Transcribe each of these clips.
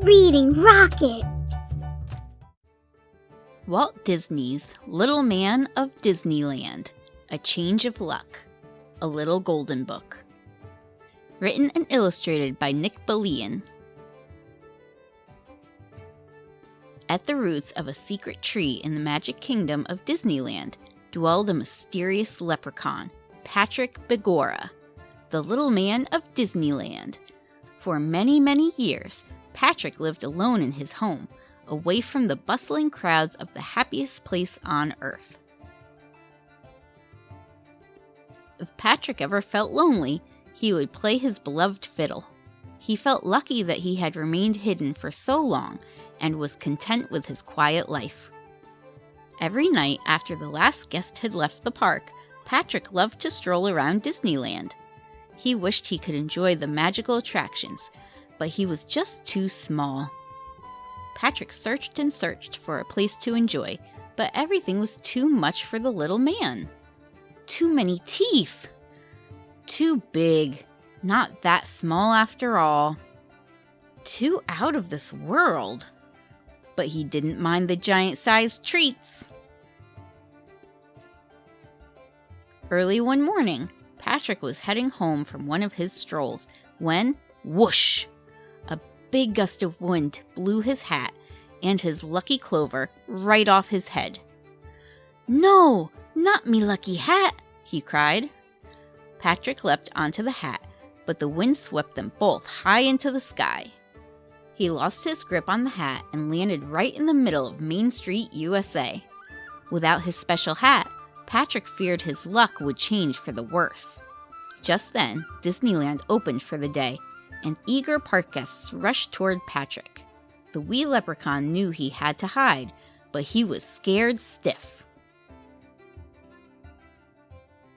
reading rocket! Walt Disney's Little Man of Disneyland, A Change of Luck, a Little Golden Book. Written and illustrated by Nick Balian. At the roots of a secret tree in the Magic Kingdom of Disneyland dwelled a mysterious leprechaun, Patrick Begorra, the Little Man of Disneyland. For many, many years, Patrick lived alone in his home, away from the bustling crowds of the happiest place on Earth. If Patrick ever felt lonely, he would play his beloved fiddle. He felt lucky that he had remained hidden for so long and was content with his quiet life. Every night after the last guest had left the park, Patrick loved to stroll around Disneyland. He wished he could enjoy the magical attractions, but he was just too small. Patrick searched and searched for a place to enjoy, but everything was too much for the little man. Too many teeth. Too big. Not that small after all. Too out of this world. But he didn't mind the giant-sized treats. Early one morning, Patrick was heading home from one of his strolls when, whoosh! A big gust of wind blew his hat and his lucky clover right off his head. "No, not me lucky hat!" he cried. Patrick leapt onto the hat, but the wind swept them both high into the sky. He lost his grip on the hat and landed right in the middle of Main Street, USA. Without his special hat, Patrick feared his luck would change for the worse. Just then, Disneyland opened for the day, and eager park guests rushed toward Patrick. The wee leprechaun knew he had to hide, but he was scared stiff.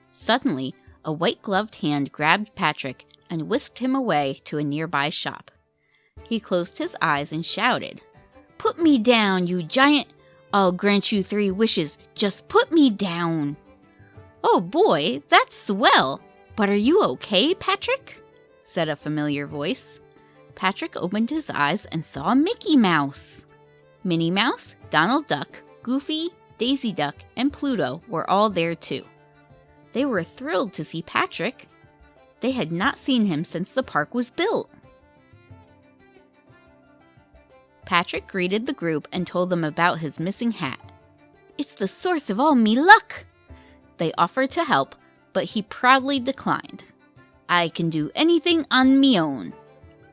Suddenly, a white-gloved hand grabbed Patrick and whisked him away to a nearby shop. He closed his eyes and shouted, "Put me down, you giant! I'll grant you 3 wishes, just put me down!" "Oh boy, that's swell! But are you okay, Patrick?" said a familiar voice. Patrick opened his eyes and saw Mickey Mouse. Minnie Mouse, Donald Duck, Goofy, Daisy Duck, and Pluto were all there too. They were thrilled to see Patrick. They had not seen him since the park was built. Patrick greeted the group and told them about his missing hat. "It's the source of all me luck!" They offered to help, but he proudly declined. "I can do anything on me own."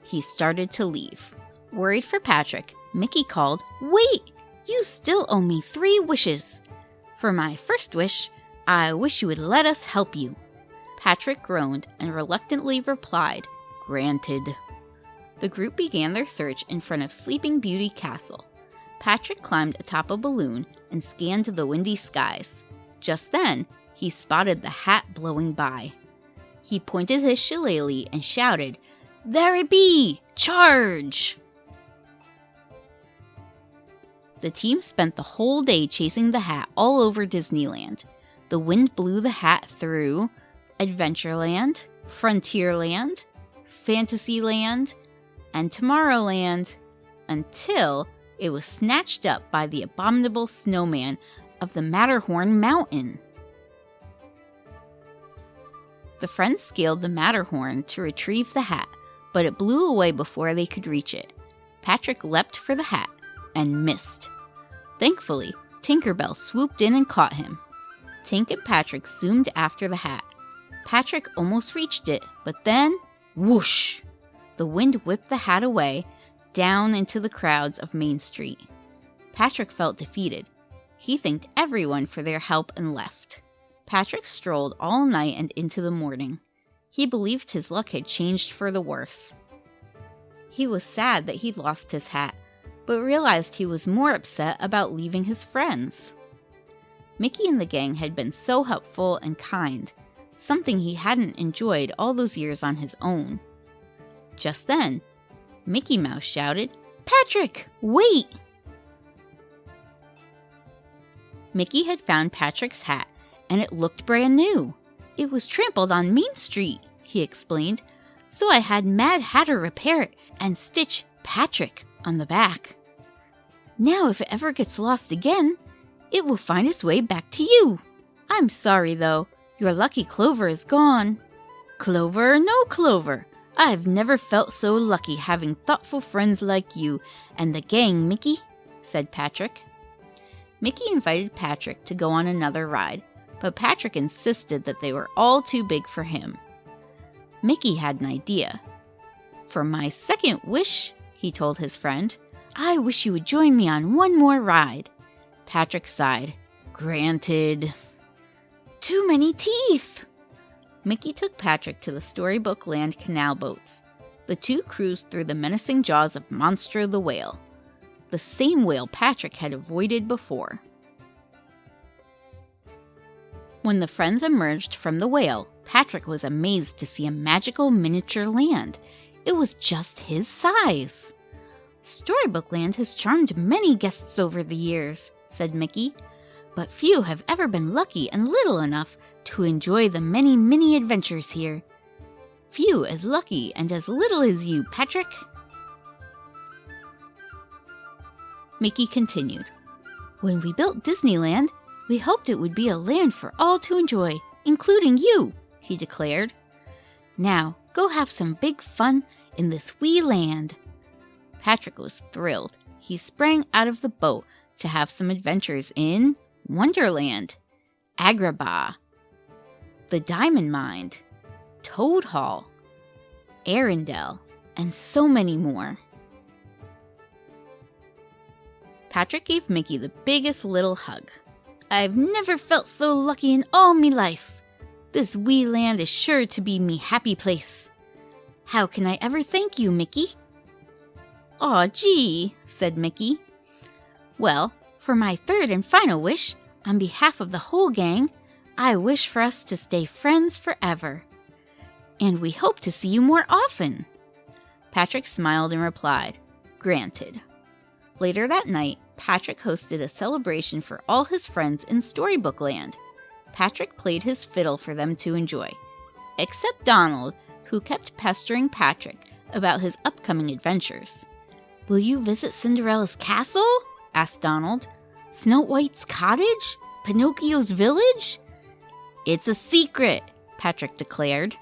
He started to leave. Worried for Patrick, Mickey called, "Wait! You still owe me 3 wishes. For my first wish, I wish you would let us help you." Patrick groaned and reluctantly replied, "Granted." The group began their search in front of Sleeping Beauty Castle. Patrick climbed atop a balloon and scanned the windy skies. Just then, he spotted the hat blowing by. He pointed his shillelagh and shouted, "There it be! Charge!" The team spent the whole day chasing the hat all over Disneyland. The wind blew the hat through Adventureland, Frontierland, Fantasyland, and Tomorrowland, until it was snatched up by the abominable snowman of the Matterhorn Mountain. The friends scaled the Matterhorn to retrieve the hat, but it blew away before they could reach it. Patrick leapt for the hat and missed. Thankfully, Tinkerbell swooped in and caught him. Tink and Patrick zoomed after the hat. Patrick almost reached it, but then, whoosh! The wind whipped the hat away, down into the crowds of Main Street. Patrick felt defeated. He thanked everyone for their help and left. Patrick strolled all night and into the morning. He believed his luck had changed for the worse. He was sad that he'd lost his hat, but realized he was more upset about leaving his friends. Mickey and the gang had been so helpful and kind, something he hadn't enjoyed all those years on his own. Just then, Mickey Mouse shouted, "Patrick, wait!" Mickey had found Patrick's hat, and it looked brand new. "It was trampled on Main Street," he explained, "so I had Mad Hatter repair it and stitch Patrick on the back. Now if it ever gets lost again, it will find its way back to you. I'm sorry though, your lucky clover is gone. Clover or no clover, I've never felt so lucky having thoughtful friends like you and the gang, Mickey, said Patrick. Mickey invited Patrick to go on another ride, but Patrick insisted that they were all too big for him. Mickey had an idea. For my second wish, he told his friend, I wish you would join me on one more ride. Patrick sighed. Granted. Too many teeth! Mickey took Patrick to the Storybook Land canal boats. The two cruised through the menacing jaws of Monstro the whale, the same whale Patrick had avoided before. When the friends emerged from the whale, Patrick was amazed to see a magical miniature land. It was just his size. Storybook Land has charmed many guests over the years, said Mickey, but few have ever been lucky and little enough to enjoy the many mini adventures here. Few as lucky and as little as you, Patrick. Mickey continued. When we built Disneyland, we hoped it would be a land for all to enjoy, including you, he declared. Now, go have some big fun in this wee land. Patrick was thrilled. He sprang out of the boat to have some adventures in Wonderland, Agrabah, the Diamond Mine, Toad Hall, Arendelle, and so many more. Patrick gave Mickey the biggest little hug. I've never felt so lucky in all me life. This wee land is sure to be me happy place. How can I ever thank you, Mickey? Aw, gee, said Mickey. Well, for my third and final wish, on behalf of the whole gang, I wish for us to stay friends forever. And we hope to see you more often. Patrick smiled and replied, Granted. Later that night, Patrick hosted a celebration for all his friends in Storybook Land. Patrick played his fiddle for them to enjoy, except Donald, who kept pestering Patrick about his upcoming adventures. Will you visit Cinderella's castle? Asked Donald. Snow White's cottage? Pinocchio's village? It's a secret, Patrick declared.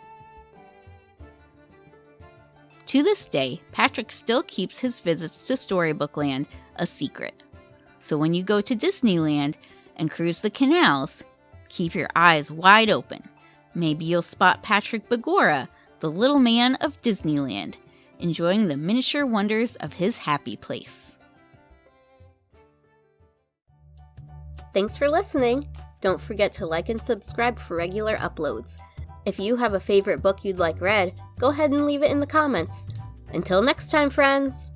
To this day, Patrick still keeps his visits to Storybook Land a secret. So when you go to Disneyland and cruise the canals, keep your eyes wide open. Maybe you'll spot Patrick Begorra, the Little Man of Disneyland, enjoying the miniature wonders of his happy place. Thanks for listening. Don't forget to like and subscribe for regular uploads. If you have a favorite book you'd like read, go ahead and leave it in the comments. Until next time, friends!